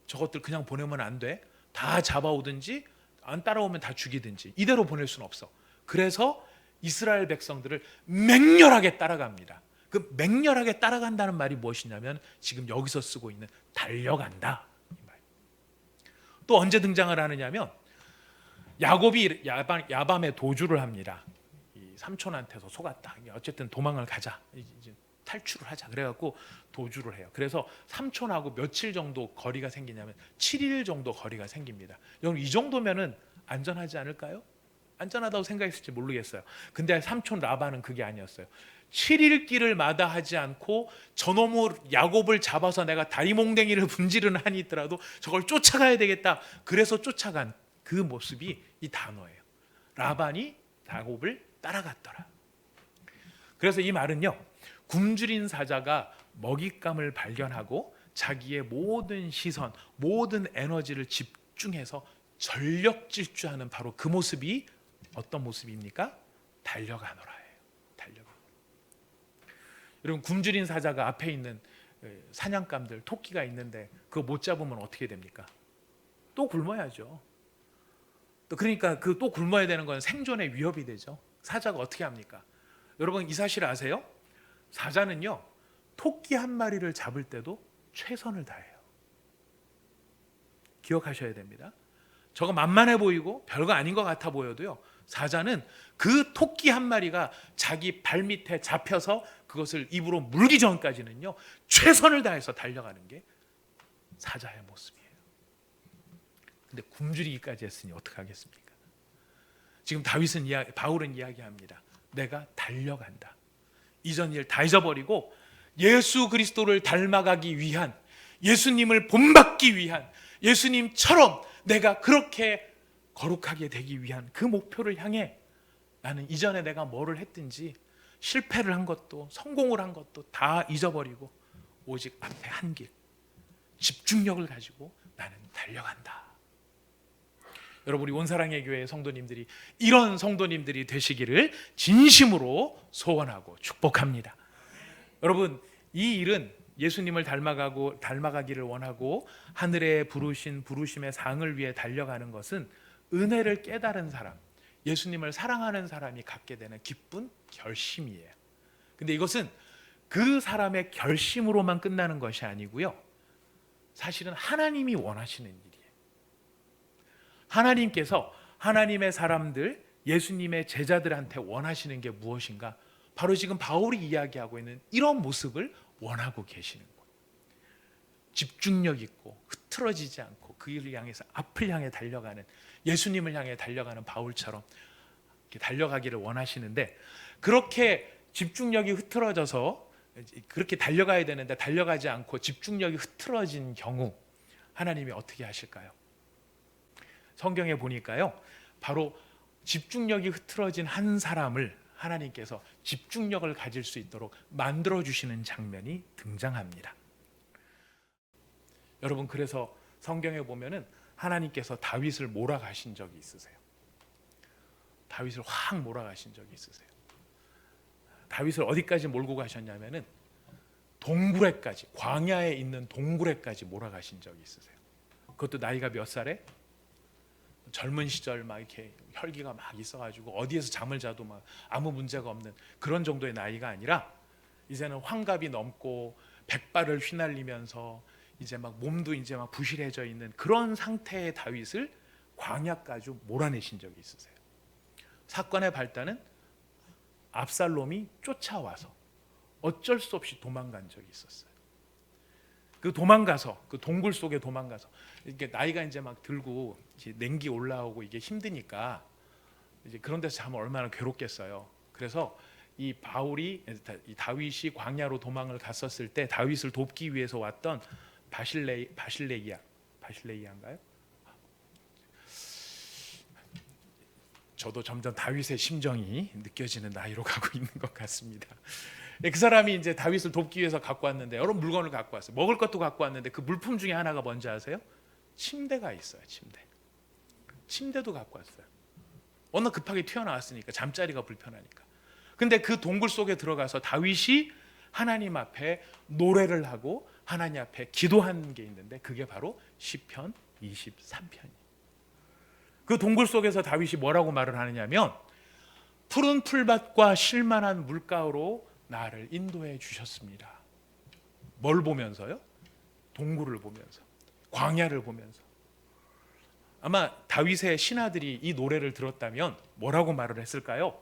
저것들 그냥 보내면 안 돼. 다 잡아오든지 안 따라오면 다 죽이든지 이대로 보낼 수는 없어. 그래서 이스라엘 백성들을 맹렬하게 따라갑니다. 그 맹렬하게 따라간다는 말이 무엇이냐면 지금 여기서 쓰고 있는 달려간다 이 말. 또 언제 등장을 하느냐면 야곱이 야밤에 도주를 합니다. 이 삼촌한테서 속았다. 어쨌든 도망을 가자. 이제 탈출을 하자. 그래갖고 도주를 해요. 그래서 삼촌하고 며칠 정도 거리가 생기냐면 7일 정도 거리가 생깁니다. 여러분 이 정도면은 안전하지 않을까요? 안전하다고 생각했을지 모르겠어요. 근데 삼촌 라반은 그게 아니었어요. 7일 길을 마다하지 않고 저놈의 야곱을 잡아서 내가 다리몽댕이를 분질은 한이 있더라도 저걸 쫓아가야 되겠다. 그래서 쫓아간 그 모습이 이 단어예요. 라반이 야곱을 따라갔더라. 그래서 이 말은요, 굶주린 사자가 먹잇감을 발견하고 자기의 모든 시선, 모든 에너지를 집중해서 전력 질주하는 바로 그 모습이 어떤 모습입니까? 달려가노라예요. 달려가. 여러분 굶주린 사자가 앞에 있는 사냥감들, 토끼가 있는데 그거 못 잡으면 어떻게 됩니까? 또 굶어야죠. 그러니까 그 또 굶어야 되는 건 생존의 위협이 되죠. 사자가 어떻게 합니까? 여러분 이 사실 아세요? 사자는요 토끼 한 마리를 잡을 때도 최선을 다해요. 기억하셔야 됩니다. 저거 만만해 보이고 별거 아닌 것 같아 보여도요, 사자는 그 토끼 한 마리가 자기 발 밑에 잡혀서 그것을 입으로 물기 전까지는요 최선을 다해서 달려가는 게 사자의 모습이에요. 근데 굶주리기까지 했으니 어떡하겠습니까? 지금 바울은 이야기합니다. 내가 달려간다. 이전 일 다 잊어버리고 예수 그리스도를 닮아가기 위한, 예수님을 본받기 위한, 예수님처럼 내가 그렇게 거룩하게 되기 위한 그 목표를 향해 나는 이전에 내가 뭐를 했든지 실패를 한 것도 성공을 한 것도 다 잊어버리고 오직 앞에 한 길, 집중력을 가지고 나는 달려간다. 여러분 우리 온사랑의 교회 성도님들이 이런 성도님들이 되시기를 진심으로 소원하고 축복합니다. 여러분 이 일은 예수님을 닮아가기를 원하고 하늘에 부르신 부르심의 상을 위해 달려가는 것은 은혜를 깨달은 사람, 예수님을 사랑하는 사람이 갖게 되는 기쁜 결심이에요. 근데 이것은 그 사람의 결심으로만 끝나는 것이 아니고요, 사실은 하나님이 원하시는 일이에요. 하나님께서 하나님의 사람들, 예수님의 제자들한테 원하시는 게 무엇인가? 바로 지금 바울이 이야기하고 있는 이런 모습을 원하고 계시는 거예요. 집중력 있고 흐트러지지 않고 그 일을 향해서 앞을 향해 달려가는, 예수님을 향해 달려가는 바울처럼 이렇게 달려가기를 원하시는데, 그렇게 집중력이 흐트러져서 그렇게 달려가야 되는데 달려가지 않고 집중력이 흐트러진 경우 하나님이 어떻게 하실까요? 성경에 보니까요, 바로 집중력이 흐트러진 한 사람을 하나님께서 집중력을 가질 수 있도록 만들어 주시는 장면이 등장합니다. 여러분, 그래서 성경에 보면은 하나님께서 다윗을 몰아가신 적이 있으세요. 다윗을 확 몰아가신 적이 있으세요. 다윗을 어디까지 몰고 가셨냐면은 동굴에까지, 광야에 있는 동굴에까지 몰아가신 적이 있으세요. 그것도 나이가 몇 살에? 젊은 시절 막 이렇게 혈기가 막 있어가지고 어디에서 잠을 자도 막 아무 문제가 없는 그런 정도의 나이가 아니라, 이제는 환갑이 넘고 백발을 휘날리면서 이제 막 몸도 이제 막 부실해져 있는 그런 상태의 다윗을 광야까지 몰아내신 적이 있으세요. 사건의 발단은 압살롬이 쫓아와서 어쩔 수 없이 도망간 적이 있었어요. 그 도망가서, 그 동굴 속에 도망가서, 이게 나이가 이제 막 들고 이제 냉기 올라오고 이게 힘드니까 이제 그런 데서 자면 얼마나 괴롭겠어요. 그래서 이 다윗이 광야로 도망을 갔었을 때 다윗을 돕기 위해서 왔던 바실레이아인가요? 저도 점점 다윗의 심정이 느껴지는 나이로 가고 있는 것 같습니다. 그 사람이 이제 다윗을 돕기 위해서 갖고 왔는데 여러 물건을 갖고 왔어요. 먹을 것도 갖고 왔는데 그 물품 중에 하나가 뭔지 아세요? 침대가 있어요. 침대도 갖고 왔어요. 어느 급하게 튀어나왔으니까, 잠자리가 불편하니까. 근데 그 동굴 속에 들어가서 다윗이 하나님 앞에 노래를 하고 하나님 앞에 기도한 게 있는데, 그게 바로 시편 23편이에요. 그 동굴 속에서 다윗이 뭐라고 말을 하느냐면, 푸른 풀밭과 쉴만한 물가로 나를 인도해 주셨습니다. 뭘 보면서요? 동굴을 보면서, 광야를 보면서. 아마 다윗의 신하들이 이 노래를 들었다면 뭐라고 말을 했을까요?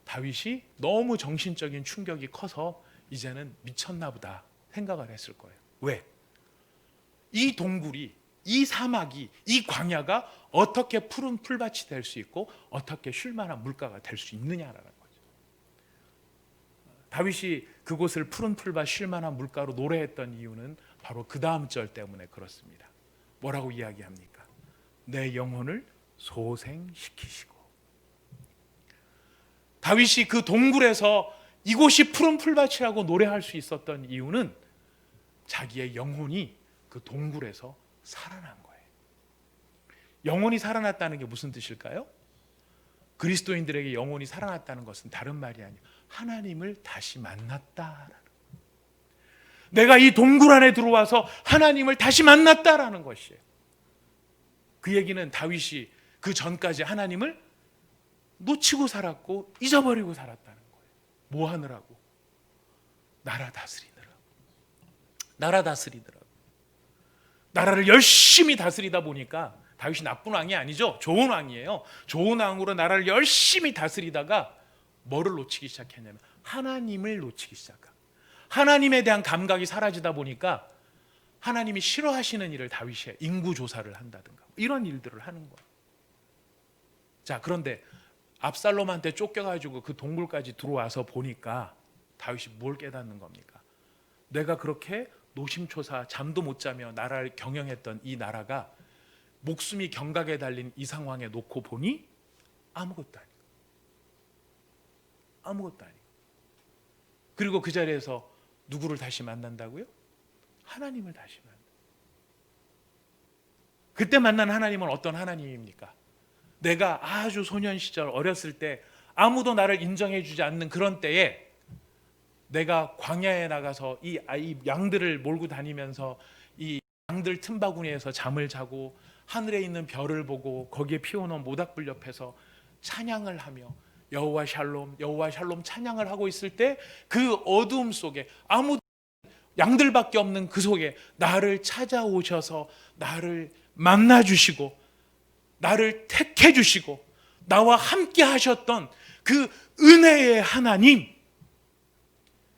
다윗이 너무 정신적인 충격이 커서 이제는 미쳤나 보다 생각을 했을 거예요. 왜? 이 동굴이, 이 사막이, 이 광야가 어떻게 푸른 풀밭이 될 수 있고 어떻게 쉴만한 물가가 될 수 있느냐라는 거죠. 다윗이 그곳을 푸른 풀밭, 쉴만한 물가로 노래했던 이유는 바로 그 다음 절 때문에 그렇습니다. 뭐라고 이야기합니까? 내 영혼을 소생시키시고. 다윗이 그 동굴에서 이곳이 푸른 풀밭이라고 노래할 수 있었던 이유는 자기의 영혼이 그 동굴에서 살아난 거예요. 영혼이 살아났다는 게 무슨 뜻일까요? 그리스도인들에게 영혼이 살아났다는 것은 다른 말이 아니에요. 하나님을 다시 만났다라는 거예요. 내가 이 동굴 안에 들어와서 하나님을 다시 만났다라는 것이에요. 그 얘기는 다윗이 그 전까지 하나님을 놓치고 살았고 잊어버리고 살았다는 거예요. 뭐 하느라고? 나라 다스리느라고. 나라를 열심히 다스리다 보니까, 다윗이 나쁜 왕이 아니죠. 좋은 왕이에요. 좋은 왕으로 나라를 열심히 다스리다가 뭐를 놓치기 시작했냐면 하나님을 놓치기 시작한. 하나님에 대한 감각이 사라지다 보니까 하나님이 싫어하시는 일을 다윗이 인구 조사를 한다든가 이런 일들을 하는 거예요. 자, 그런데 압살롬한테 쫓겨가지고 그 동굴까지 들어와서 보니까 다윗이 뭘 깨닫는 겁니까? 내가 그렇게 노심초사 잠도 못 자며 나라를 경영했던 이 나라가 목숨이 경각에 달린 이 상황에 놓고 보니 아무것도 아니고. 그리고 그 자리에서 누구를 다시 만난다고요? 하나님을 다시 만나. 그때 만난 하나님은 어떤 하나님입니까? 내가 아주 소년 시절 어렸을 때 아무도 나를 인정해 주지 않는 그런 때에 내가 광야에 나가서 이 양들을 몰고 다니면서 이 양들 틈바구니에서 잠을 자고 하늘에 있는 별을 보고 거기에 피워놓은 모닥불 옆에서 찬양을 하며 여호와 샬롬 찬양을 하고 있을 때 그 어두움 속에 아무도 양들밖에 없는 그 속에 나를 찾아오셔서 나를 만나주시고 나를 택해 주시고 나와 함께 하셨던 그 은혜의 하나님,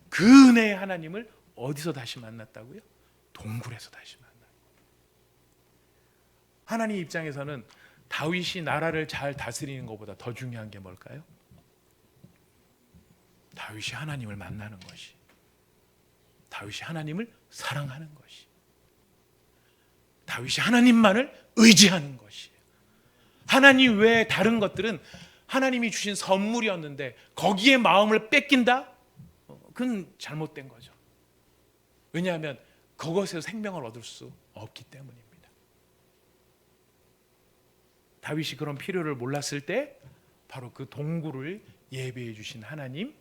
그 은혜의 하나님을 어디서 다시 만났다고요? 동굴에서 다시 만났어요. 하나님 입장에서는 다윗이 나라를 잘 다스리는 것보다 더 중요한 게 뭘까요? 다윗이 하나님을 만나는 것이, 다윗이 하나님을 사랑하는 것이, 다윗이 하나님만을 의지하는 것이에요. 하나님 외에 다른 것들은 하나님이 주신 선물이었는데 거기에 마음을 뺏긴다? 그건 잘못된 거죠. 왜냐하면 그것에서 생명을 얻을 수 없기 때문입니다. 다윗이 그런 필요를 몰랐을 때 바로 그 동굴을 예배해 주신 하나님,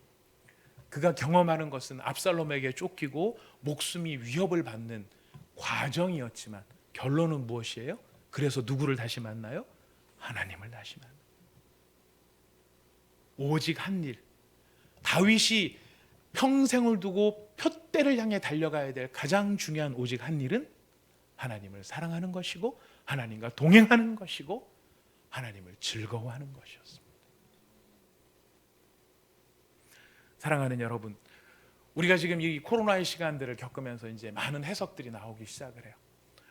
그가 경험하는 것은 압살롬에게 쫓기고 목숨이 위협을 받는 과정이었지만 결론은 무엇이에요? 그래서 누구를 다시 만나요? 하나님을 다시 만나요. 오직 한 일, 다윗이 평생을 두고 표대를 향해 달려가야 될 가장 중요한 오직 한 일은 하나님을 사랑하는 것이고 하나님과 동행하는 것이고 하나님을 즐거워하는 것이었습니다. 사랑하는 여러분, 우리가 지금 이 코로나의 시간들을 겪으면서 이제 많은 해석들이 나오기 시작을 해요.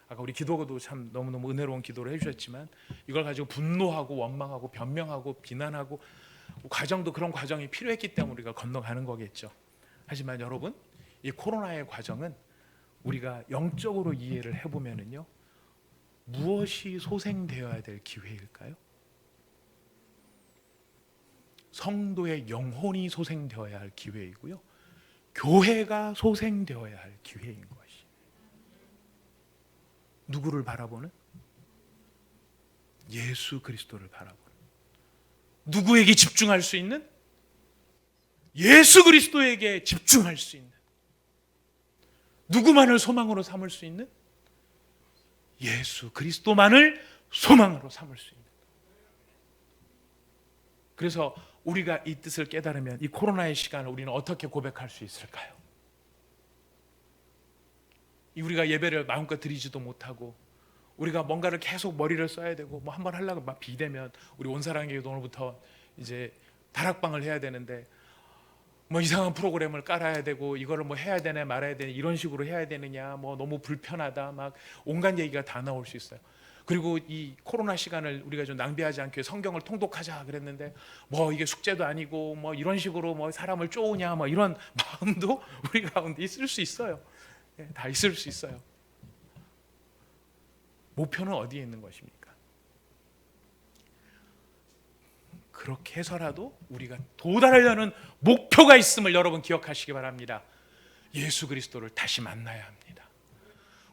아까 우리 기도도 참 너무너무 은혜로운 기도를 해주셨지만 이걸 가지고 분노하고 원망하고 변명하고 비난하고 과정도 그런 과정이 필요했기 때문에 우리가 건너가는 거겠죠. 하지만 여러분, 이 코로나의 과정은 우리가 영적으로 이해를 해보면은요, 무엇이 소생되어야 될 기회일까요? 성도의 영혼이 소생되어야 할 기회이고요, 교회가 소생되어야 할 기회인 것이. 누구를 바라보는? 예수 그리스도를 바라보는. 누구에게 집중할 수 있는? 예수 그리스도에게 집중할 수 있는. 누구만을 소망으로 삼을 수 있는? 예수 그리스도만을 소망으로 삼을 수 있는. 그래서 우리가 이 뜻을 깨달으면 이 코로나의 시간을 우리는 어떻게 고백할 수 있을까요? 우리가 예배를 마음껏 드리지도 못하고 우리가 뭔가를 계속 머리를 써야 되고 뭐 한번 하려고 막 비대면 우리 온 사랑에게도 오늘부터 이제 다락방을 해야 되는데 뭐 이상한 프로그램을 깔아야 되고 이거를 뭐 해야 되냐 말아야 되냐 이런 식으로 해야 되느냐 뭐 너무 불편하다 막 온갖 얘기가 다 나올 수 있어요. 그리고 이 코로나 시간을 우리가 좀 낭비하지 않게 성경을 통독하자 그랬는데 뭐 이게 숙제도 아니고 뭐 이런 식으로 뭐 사람을 쪼으냐 뭐 이런 마음도 우리 가운데 있을 수 있어요. 다 있을 수 있어요. 목표는 어디에 있는 것입니까? 그렇게 해서라도 우리가 도달하려는 목표가 있음을 여러분 기억하시기 바랍니다. 예수 그리스도를 다시 만나야 합니다.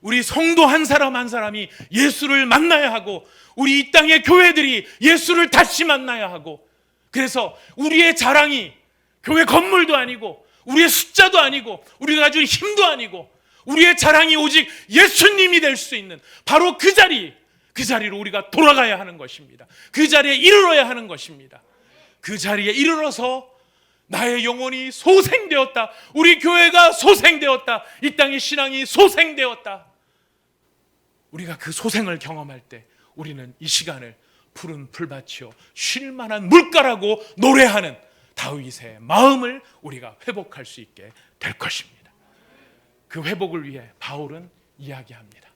우리 성도 한 사람 한 사람이 예수를 만나야 하고 우리 이 땅의 교회들이 예수를 다시 만나야 하고, 그래서 우리의 자랑이 교회 건물도 아니고 우리의 숫자도 아니고 우리가 가진 힘도 아니고 우리의 자랑이 오직 예수님이 될 수 있는 바로 그 자리로 우리가 돌아가야 하는 것입니다. 그 자리에 이르러야 하는 것입니다. 그 자리에 이르러서 나의 영혼이 소생되었다, 우리 교회가 소생되었다, 이 땅의 신앙이 소생되었다. 우리가 그 소생을 경험할 때 우리는 이 시간을 푸른 풀밭이요 쉴 만한 물가라고 노래하는 다윗의 마음을 우리가 회복할 수 있게 될 것입니다. 그 회복을 위해 바울은 이야기합니다.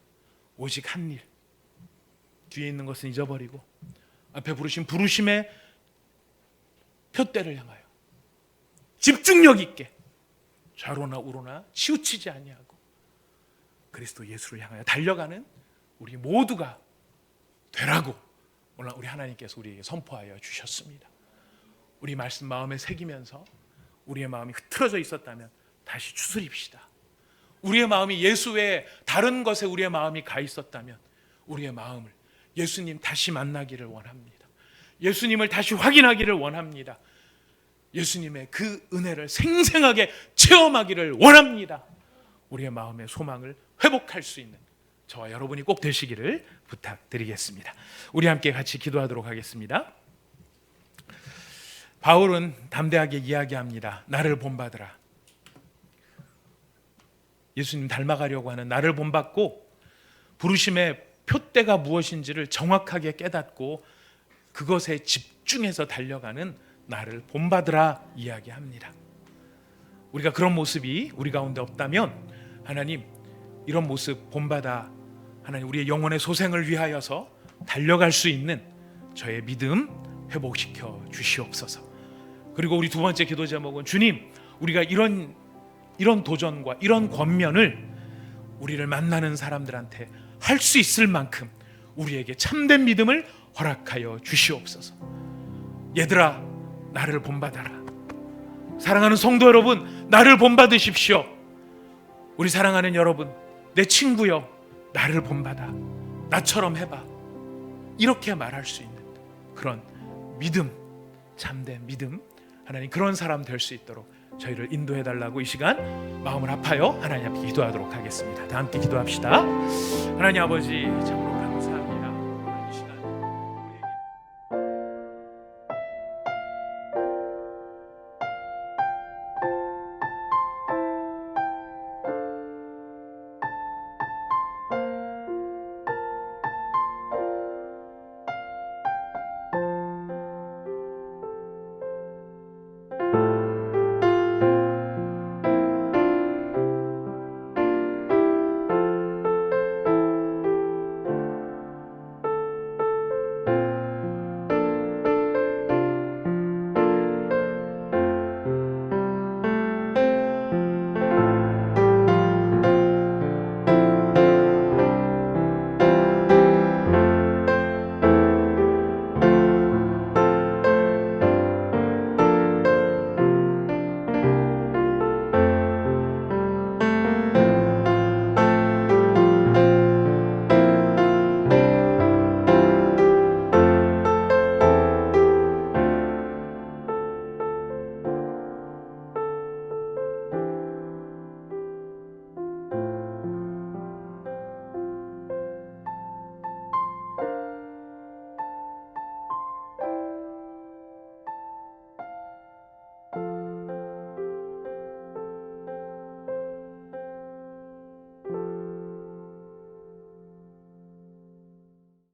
오직 한 일, 뒤에 있는 것은 잊어버리고 앞에 부르신 부르심의 표대를 향하여 집중력 있게 좌로나 우로나 치우치지 아니하고 그리스도 예수를 향하여 달려가는 우리 모두가 되라고 오늘 우리 하나님께서 우리에게 선포하여 주셨습니다. 우리 말씀 마음에 새기면서 우리의 마음이 흐트러져 있었다면 다시 추스립시다. 우리의 마음이 예수 외에 다른 것에 우리의 마음이 가 있었다면 우리의 마음을 예수님 다시 만나기를 원합니다. 예수님을 다시 확인하기를 원합니다. 예수님의 그 은혜를 생생하게 체험하기를 원합니다. 우리의 마음의 소망을 회복할 수 있는 저와 여러분이 꼭 되시기를 부탁드리겠습니다. 우리 함께 같이 기도하도록 하겠습니다. 바울은 담대하게 이야기합니다. 나를 본받으라. 예수님 닮아가려고 하는 나를 본받고 부르심의 표대가 무엇인지를 정확하게 깨닫고 그것에 집중해서 달려가는 나를 본받으라 이야기합니다. 우리가 그런 모습이 우리 가운데 없다면 하나님 이런 모습 본받아 하나님 우리의 영혼의 소생을 위하여서 달려갈 수 있는 저의 믿음 회복시켜 주시옵소서. 그리고 우리 두 번째 기도 제목은 주님 우리가 이런 도전과 이런 권면을 우리를 만나는 사람들한테 할 수 있을 만큼 우리에게 참된 믿음을 허락하여 주시옵소서. 얘들아 나를 본받아라. 사랑하는 성도 여러분 나를 본받으십시오. 우리 사랑하는 여러분 내 친구여 나를 본받아. 나처럼 해봐. 이렇게 말할 수 있는 그런 믿음, 참된 믿음, 하나님 그런 사람 될 수 있도록 저희를 인도해 달라고 이 시간 마음을 아파요 하나님 앞에 기도하도록 하겠습니다. 다 함께 기도합시다. 하나님 아버지 참으로